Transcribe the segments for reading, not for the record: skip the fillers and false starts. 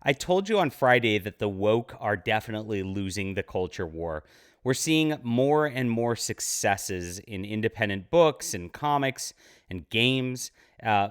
I told you on Friday that the woke are definitely losing the culture war. We're seeing more and more successes in independent books and comics and games.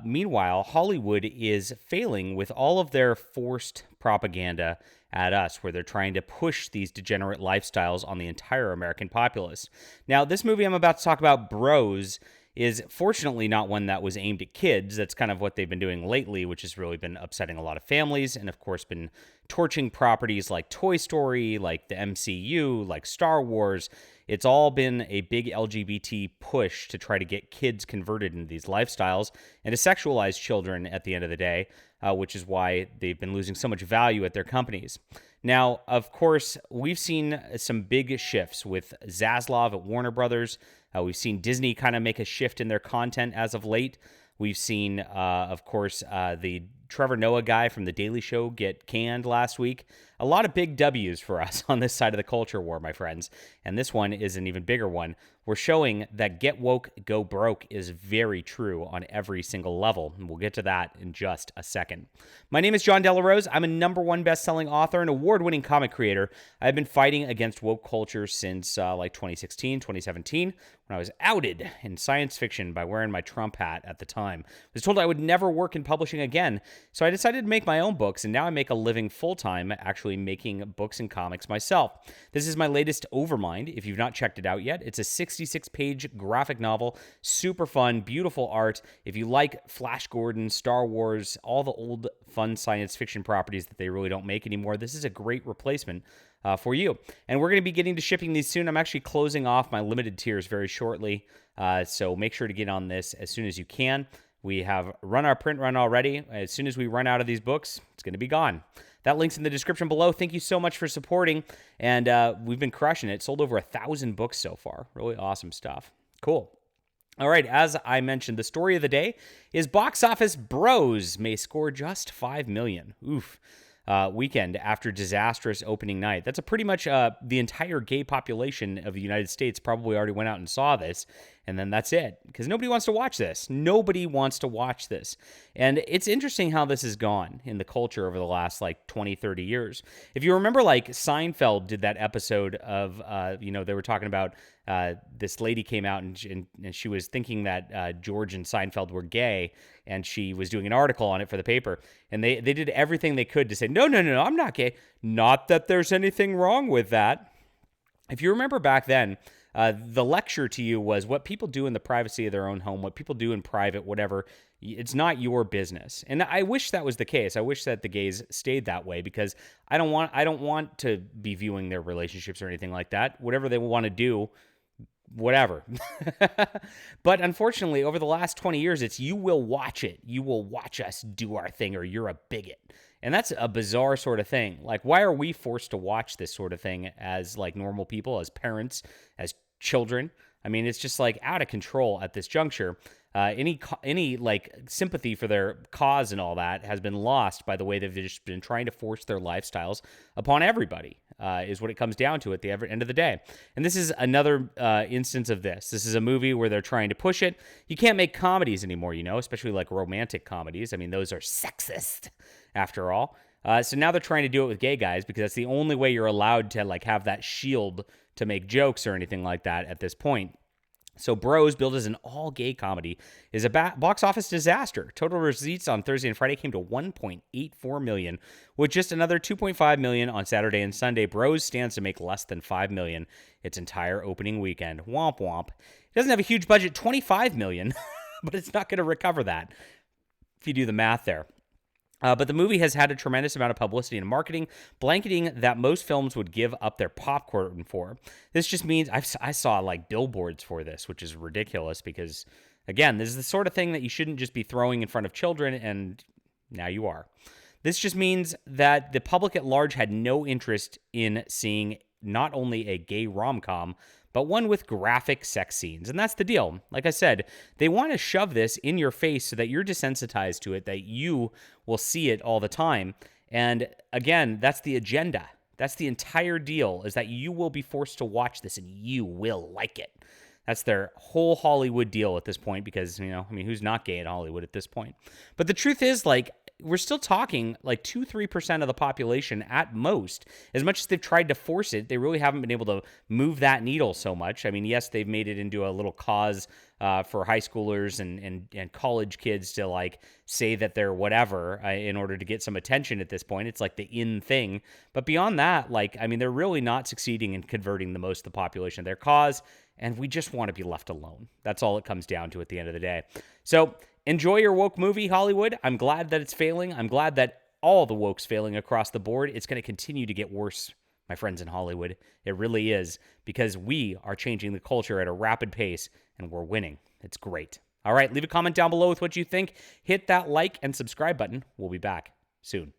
Meanwhile, Hollywood is failing with all of their forced propaganda at us, where they're trying to push these degenerate lifestyles on the entire American populace. Now, this movie I'm about to talk about, Bros, is fortunately not one that was aimed at kids. That's kind of what they've been doing lately, which has really been upsetting a lot of families and, of course, been torching properties like Toy Story, like the MCU, like Star Wars. It's all been a big LGBT push to try to get kids converted into these lifestyles and to sexualize children at the end of the day, which is why they've been losing so much value at their companies. Now, of course, we've seen some big shifts with Zaslav at Warner Brothers. We've seen Disney kind of make a shift in their content as of late. We've seen, of course, the Trevor Noah guy from The Daily Show get canned last week. A lot of big W's for us on this side of the culture war, my friends. And this one is an even bigger one. We're showing that get woke, go broke is very true on every single level. And we'll get to that in just a second. My name is John Delarose. I'm a #1 best-selling author and award-winning comic creator. I've been fighting against woke culture since like 2016, 2017, when I was outed in science fiction by wearing my Trump hat at the time. I was told I would never work in publishing again, so I decided to make my own books, and now I make a living full-time actually making books and comics myself. This is my latest Overmind. If you've not checked it out yet, it's a 66-page graphic novel, super fun, beautiful art. If you like Flash Gordon, Star Wars, all the old fun science fiction properties that they really don't make anymore, this is a great replacement for you. And we're going to be getting to shipping these soon. I'm actually closing off my limited tiers very shortly, so make sure to get on this as soon as you can. We have run our print run already. As soon as we run out of these books, it's going to be gone. That link's in the description below. Thank you so much for supporting, and we've been crushing it. Sold over 1,000 books so far. Really awesome stuff. Cool. All right, as I mentioned, the story of the day is Box Office Bros may score just $5 million. Oof. Weekend after disastrous opening night. That's a pretty much the entire gay population of the United States probably already went out and saw this, and then that's it, because nobody wants to watch this. Nobody wants to watch this. And it's interesting how this has gone in the culture over the last like 20, 30 years. If you remember, like Seinfeld did that episode of, they were talking about this lady came out and she was thinking that George and Seinfeld were gay, and she was doing an article on it for the paper. And they did everything they could to say, no, I'm not gay. Not that there's anything wrong with that. If you remember back then, the lecture to you was what people do in the privacy of their own home, what people do in private, whatever, it's not your business. And I wish that was the case. I wish that the gays stayed that way, because I don't want to be viewing their relationships or anything like that. Whatever they want to do, whatever. But unfortunately, over the last 20 years, it's you will watch it. You will watch us do our thing, or you're a bigot. And that's a bizarre sort of thing. Like, why are we forced to watch this sort of thing as like normal people, as parents, as children? I mean, it's just like out of control at this juncture. Any like sympathy for their cause and all that has been lost by the way they've just been trying to force their lifestyles upon everybody, is what it comes down to at the end of the day. And this is another instance of this. This is a movie where they're trying to push it. You can't make comedies anymore, especially like romantic comedies. I mean, those are sexist after all. So now they're trying to do it with gay guys, because that's the only way you're allowed to like have that shield to make jokes or anything like that at this point. So Bros, billed as an all-gay comedy, is a box office disaster. Total receipts on Thursday and Friday came to $1.84 million, with just another $2.5 million on Saturday and Sunday. Bros stands to make less than $5 million its entire opening weekend. Womp womp. It doesn't have a huge budget, $25 million, but it's not going to recover that if you do the math there. But the movie has had a tremendous amount of publicity and marketing, blanketing that most films would give up their popcorn for. This just means I saw like billboards for this, which is ridiculous, because, again, this is the sort of thing that you shouldn't just be throwing in front of children, and now you are. This just means that the public at large had no interest in seeing not only a gay rom-com, but one with graphic sex scenes. And that's the deal. Like I said, they want to shove this in your face so that you're desensitized to it, that you will see it all the time. And again, that's the agenda. That's the entire deal, is that you will be forced to watch this and you will like it. That's their whole Hollywood deal at this point, because, who's not gay in Hollywood at this point? But the truth is, like, we're still talking like 2-3% of the population at most. As much as they've tried to force it, they really haven't been able to move that needle so much. I mean, yes, they've made it into a little cause for high schoolers and college kids to like say that they're whatever in order to get some attention at this point. It's like the in thing. But beyond that, like, I mean, they're really not succeeding in converting the most of the population of their cause. And we just want to be left alone. That's all it comes down to at the end of the day. So enjoy your woke movie, Hollywood. I'm glad that it's failing. I'm glad that all the woke's failing across the board. It's going to continue to get worse, my friends in Hollywood. It really is, because we are changing the culture at a rapid pace and we're winning. It's great. All right, leave a comment down below with what you think. Hit that like and subscribe button. We'll be back soon.